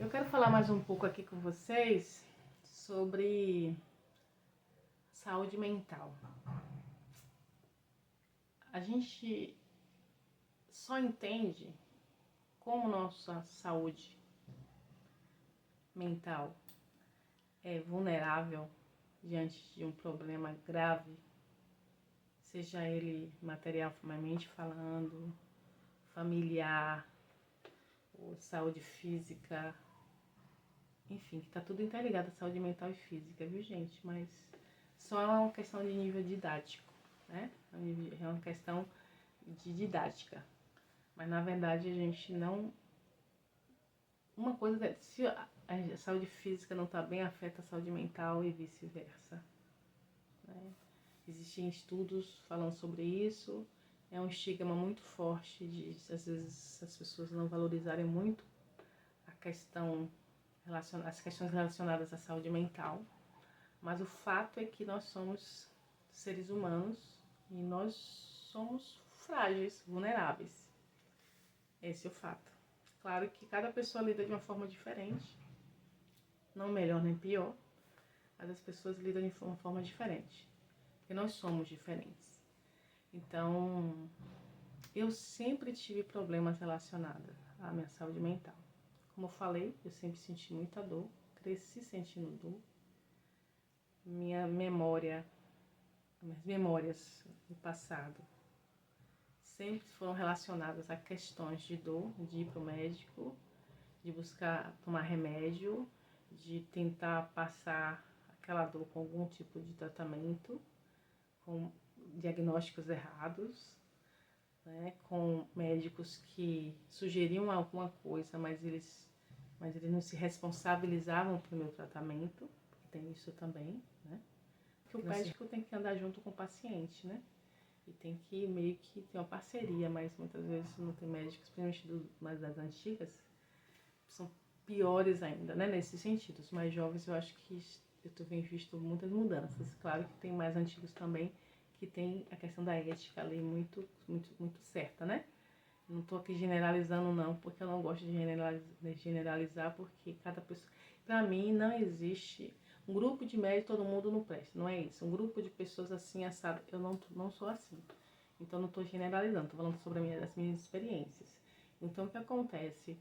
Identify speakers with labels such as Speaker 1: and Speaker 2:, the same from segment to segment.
Speaker 1: Eu quero falar mais um pouco aqui com vocês sobre saúde mental. A gente só entende como nossa saúde mental é vulnerável diante de um problema grave, seja ele materialmente falando, familiar, ou saúde física, enfim, que tá tudo interligado à saúde mental e física, viu, gente? Mas só é uma questão de nível didático, né? É uma questão de didática. Mas na verdade a gente não. Uma coisa é, se a saúde física não está bem, afeta a saúde mental e vice-versa, né? Existem estudos falando sobre isso. É um estigma muito forte de, às vezes, as pessoas não valorizarem muito a questão, as questões relacionadas à saúde mental. Mas o fato é que nós somos seres humanos e nós somos frágeis, vulneráveis. Esse é o fato. Claro que cada pessoa lida de uma forma diferente, não melhor nem pior, mas as pessoas lidam de uma forma diferente, porque nós somos diferentes. Então, eu sempre tive problemas relacionados à minha saúde mental. Como eu falei, eu sempre senti muita dor, cresci sentindo dor. Minhas memórias do passado sempre foram relacionadas a questões de dor, de ir para o médico, de buscar tomar remédio, de tentar passar aquela dor com algum tipo de tratamento, com diagnósticos errados, né, com médicos que sugeriam alguma coisa, mas eles não se responsabilizavam pelo meu tratamento, porque tem isso também, né? Porque o médico tem que andar junto com o paciente, né? E tem que meio que ter uma parceria, mas muitas vezes não tem médicos, principalmente das antigas, são piores ainda, né? Nesse sentido. Os mais jovens, eu acho que eu tenho visto muitas mudanças. Claro que tem mais antigos também, que tem a questão da ética ali muito certa, né? Não estou aqui generalizando não, porque eu não gosto de generalizar, porque cada pessoa... Para mim, não existe um grupo de médicos, todo mundo não presta, não é isso. Um grupo de pessoas assim, assado, eu não sou assim. Então, não estou generalizando, estou falando sobre as minhas experiências. Então, o que acontece?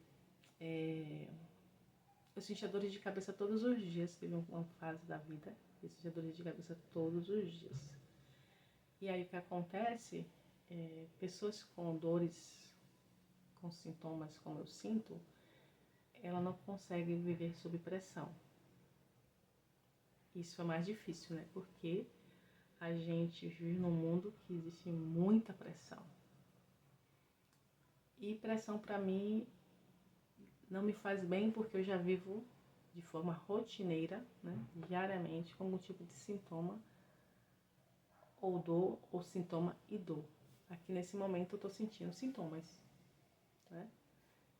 Speaker 1: Eu sentia dores de cabeça todos os dias, teve uma fase da vida, eu sentia dores de cabeça todos os dias. E aí, o que acontece? Pessoas com dores, com sintomas como eu sinto, ela não consegue viver sob pressão. Isso é mais difícil, né? Porque a gente vive num mundo que existe muita pressão. E pressão para mim não me faz bem, porque eu já vivo de forma rotineira, né? Diariamente, com algum tipo de sintoma, ou dor, ou sintoma e dor. Aqui nesse momento eu tô sentindo sintomas, né?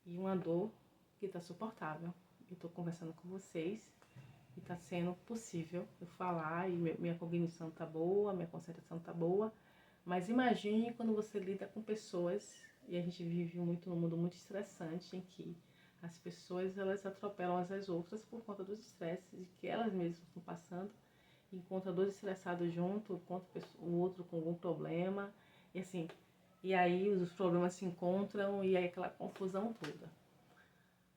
Speaker 1: E uma dor que tá suportável. Eu tô conversando com vocês e tá sendo possível eu falar, e minha cognição tá boa, minha concentração tá boa. Mas imagine quando você lida com pessoas, e a gente vive muito num mundo muito estressante, em que as pessoas elas atropelam umas às outras por conta dos estresses que elas mesmas estão passando, encontra dois estressados junto, encontra o outro com algum problema, e assim, e aí os problemas se encontram e aí aquela confusão toda.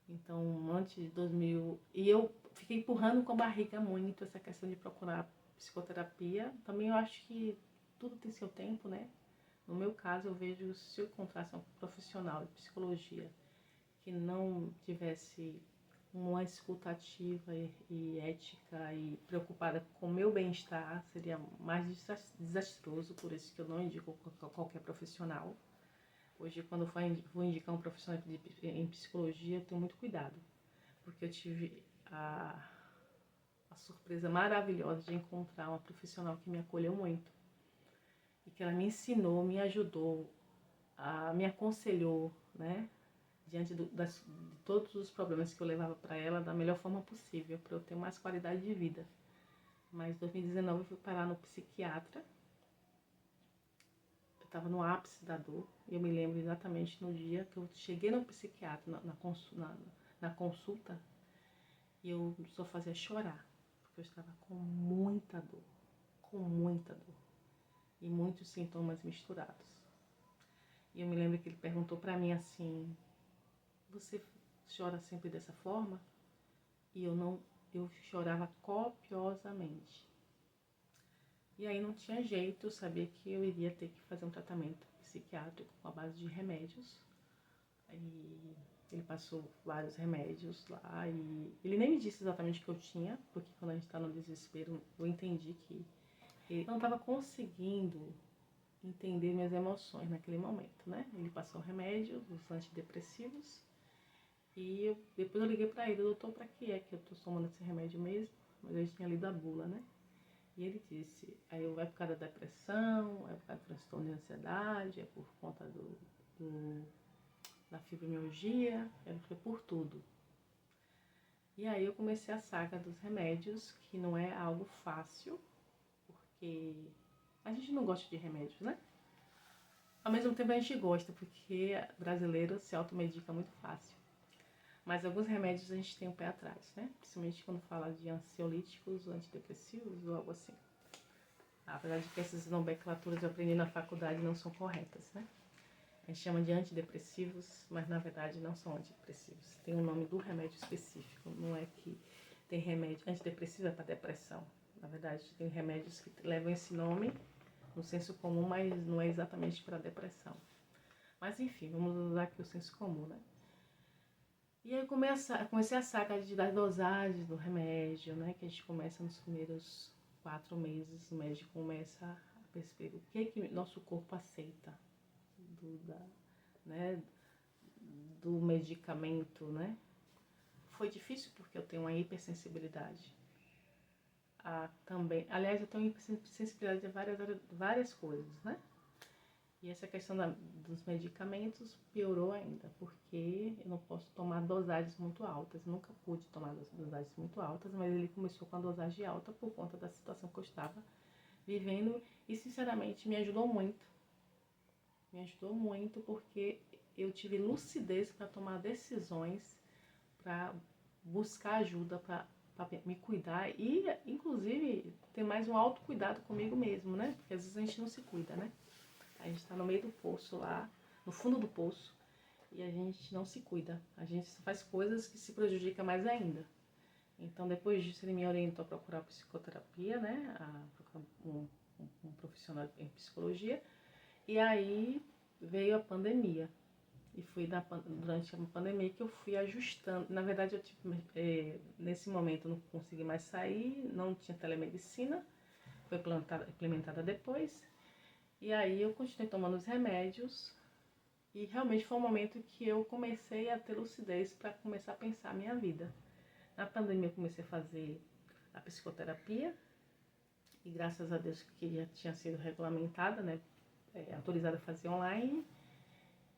Speaker 1: Então, antes de 2000, e eu fiquei empurrando com a barriga muito essa questão de procurar psicoterapia. Também eu acho que tudo tem seu tempo, né? No meu caso, eu vejo, se eu encontrasse um profissional de psicologia que não tivesse uma escuta ativa e ética e preocupada com o meu bem-estar, seria mais desastroso, por isso que eu não indico qualquer profissional. Hoje, quando eu vou indicar um profissional em psicologia, eu tenho muito cuidado, porque eu tive a surpresa maravilhosa de encontrar uma profissional que me acolheu muito, e que ela me ensinou, me ajudou, me aconselhou, né? Diante de todos os problemas que eu levava para ela, da melhor forma possível, para eu ter mais qualidade de vida. Mas em 2019 eu fui parar no psiquiatra. Eu estava no ápice da dor. E eu me lembro exatamente no dia que eu cheguei no psiquiatra, na na consulta e eu só fazia chorar, porque eu estava com muita dor e muitos sintomas misturados. E eu me lembro que ele perguntou para mim assim: você chora sempre dessa forma? E eu chorava copiosamente. E aí não tinha jeito, eu sabia que eu iria ter que fazer um tratamento psiquiátrico com a base de remédios. E ele passou vários remédios lá e ele nem me disse exatamente o que eu tinha, porque quando a gente tá no desespero, eu entendi que ele não estava conseguindo entender minhas emoções naquele momento, né? Ele passou remédios, os antidepressivos, e depois eu liguei pra ele: doutor, pra que é que eu tô tomando esse remédio mesmo? Mas eu tinha lido a bula, né? E ele disse: aí é por causa da depressão, é por causa do transtorno de ansiedade, é por conta da fibromialgia, foi por tudo. E aí eu comecei a saga dos remédios, que não é algo fácil, porque a gente não gosta de remédios, né? Ao mesmo tempo a gente gosta, porque brasileiro se automedica muito fácil. Mas alguns remédios a gente tem um pé atrás, né? Principalmente quando fala de ansiolíticos, antidepressivos ou algo assim. Apesar de que essas nomenclaturas eu aprendi na faculdade não são corretas, né? A gente chama de antidepressivos, mas na verdade não são antidepressivos. Tem um nome do remédio específico, não é que tem remédio antidepressivo é para depressão. Na verdade, tem remédios que levam esse nome no senso comum, mas não é exatamente para depressão. Mas enfim, vamos usar aqui o senso comum, né? E aí eu comecei a saga das dosagens do remédio, né? Que a gente começa nos primeiros 4 meses, o médico começa a perceber o que nosso corpo aceita do medicamento, né? Foi difícil porque eu tenho uma hipersensibilidade. Também, aliás, eu tenho hipersensibilidade a várias coisas, né? E essa questão dos medicamentos piorou ainda, porque eu não posso tomar dosagens muito altas. Eu nunca pude tomar dosagens muito altas, mas ele começou com a dosagem alta por conta da situação que eu estava vivendo e, sinceramente, me ajudou muito. Me ajudou muito porque eu tive lucidez para tomar decisões, para buscar ajuda, para me cuidar e, inclusive, ter mais um autocuidado comigo mesmo, né? Porque às vezes a gente não se cuida, né? A gente está no meio do poço lá, no fundo do poço, e a gente não se cuida. A gente faz coisas que se prejudica mais ainda. Então, depois disso, ele me orientou a procurar psicoterapia, né? A procurar um profissional em psicologia. E aí veio a pandemia. E foi durante a pandemia que eu fui ajustando. Na verdade, nesse momento eu não consegui mais sair, não tinha telemedicina, foi implementada depois. E aí eu continuei tomando os remédios e realmente foi um momento que eu comecei a ter lucidez para começar a pensar a minha vida. Na pandemia eu comecei a fazer a psicoterapia e graças a Deus que já tinha sido regulamentada, né, autorizada a fazer online.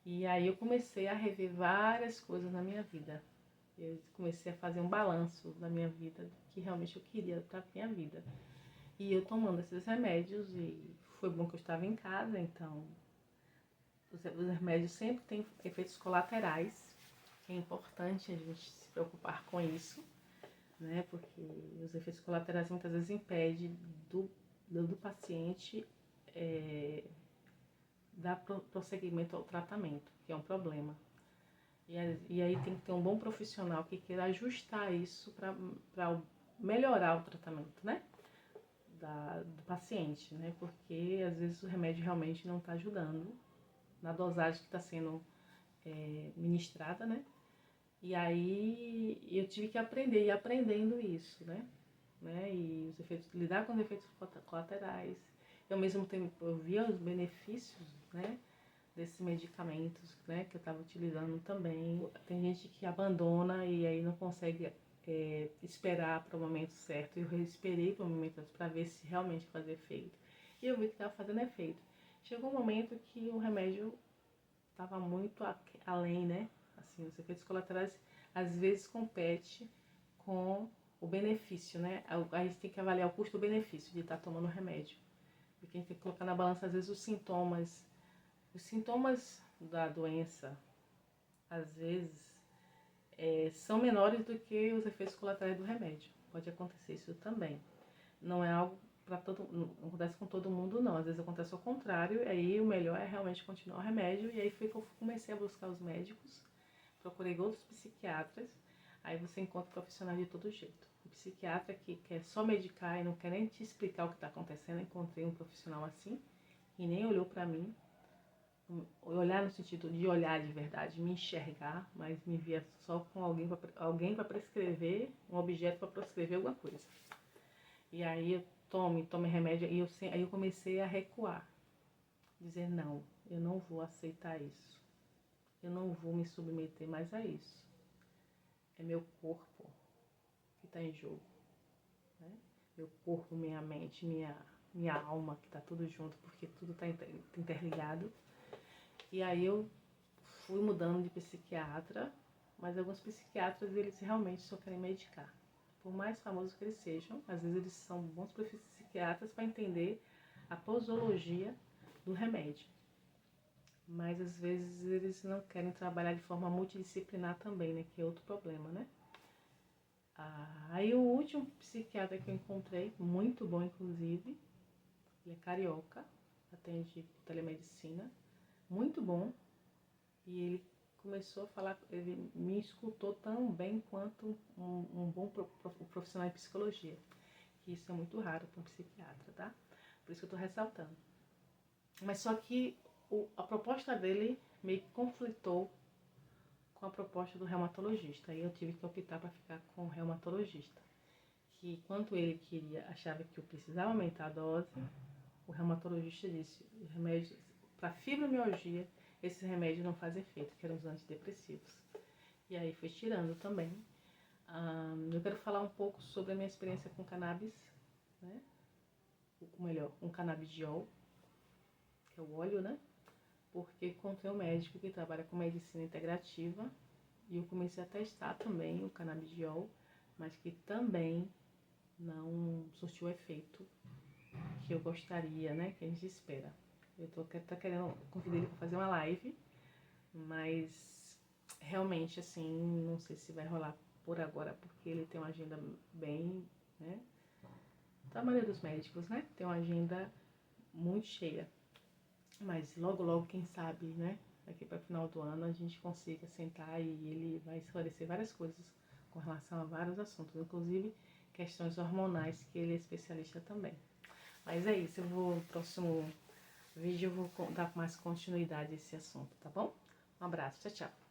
Speaker 1: E aí eu comecei a rever várias coisas na minha vida. Eu comecei a fazer um balanço da minha vida, do que realmente eu queria para a minha vida. E eu tomando esses remédios, e foi bom que eu estava em casa, então os remédios sempre têm efeitos colaterais. É importante a gente se preocupar com isso, né? Porque os efeitos colaterais muitas vezes impedem do paciente dar prosseguimento ao tratamento, que é um problema. E aí tem que ter um bom profissional que queira ajustar isso para melhorar o tratamento, né? Do paciente, né? Porque às vezes o remédio realmente não está ajudando na dosagem que está sendo ministrada, né? E aí eu tive que aprender, e aprendendo isso, né? E lidar com os efeitos colaterais. E ao mesmo tempo eu via os benefícios, né? Desses medicamentos, né? Que eu estava utilizando também. Tem gente que abandona e aí não consegue esperar para o momento certo. Eu esperei para o momento certo para ver se realmente fazia efeito. E eu vi que estava fazendo efeito. Chegou um momento que o remédio estava muito além, né? Assim, os efeitos colaterais às vezes compete com o benefício, né? A gente tem que avaliar o custo-benefício de estar tomando o remédio. Porque a gente tem que colocar na balança, às vezes, os sintomas da doença, às vezes, são menores do que os efeitos colaterais do remédio. Pode acontecer isso também. Não é algo não acontece com todo mundo não, às vezes acontece ao contrário, e aí o melhor é realmente continuar o remédio, e aí foi que eu comecei a buscar os médicos, procurei outros psiquiatras, aí você encontra profissionais de todo jeito. O psiquiatra que quer só medicar e não quer nem te explicar o que está acontecendo, encontrei um profissional assim, e nem olhou para mim, olhar no sentido de olhar de verdade, me enxergar, mas me via só com alguém para prescrever, um objeto para prescrever alguma coisa. E aí eu tome remédio, e aí eu comecei a recuar, dizer não, eu não vou aceitar isso, eu não vou me submeter mais a isso, é meu corpo que está em jogo, né? Meu corpo, minha mente, minha alma, que está tudo junto, porque tudo está interligado. E aí eu fui mudando de psiquiatra, mas alguns psiquiatras, eles realmente só querem medicar. Por mais famosos que eles sejam, às vezes eles são bons psiquiatras para entender a posologia do remédio. Mas às vezes eles não querem trabalhar de forma multidisciplinar também, né? Que é outro problema, né? Aí o último psiquiatra que eu encontrei, muito bom inclusive, ele é carioca, atende telemedicina, muito bom. E ele começou a falar, ele me escutou tão bem quanto um bom profissional de psicologia. Que isso é muito raro para um psiquiatra, tá? Por isso que eu tô ressaltando. Mas só que a proposta dele meio que conflitou com a proposta do reumatologista. Aí eu tive que optar para ficar com o reumatologista. Que quanto ele achava que eu precisava aumentar a dose, o reumatologista disse, remédio para fibromialgia, esse remédio não faz efeito, que eram os antidepressivos. E aí foi tirando também. Eu quero falar um pouco sobre a minha experiência com cannabis, né? Ou melhor, um canabidiol, que é o óleo, né? Porque encontrei um médico que trabalha com medicina integrativa e eu comecei a testar também o canabidiol, mas que também não surtiu o efeito que eu gostaria, né? Que a gente espera. Eu tô querendo convidar ele para fazer uma live, mas realmente assim, não sei se vai rolar por agora, porque ele tem uma agenda bem, né? Da maioria dos médicos, né? Tem uma agenda muito cheia. Mas logo, logo, quem sabe, né? Daqui para o final do ano a gente consiga sentar e ele vai esclarecer várias coisas com relação a vários assuntos, inclusive questões hormonais, que ele é especialista também. Mas é isso, no próximo vídeo eu vou dar mais continuidade a esse assunto, tá bom? Um abraço, tchau, tchau.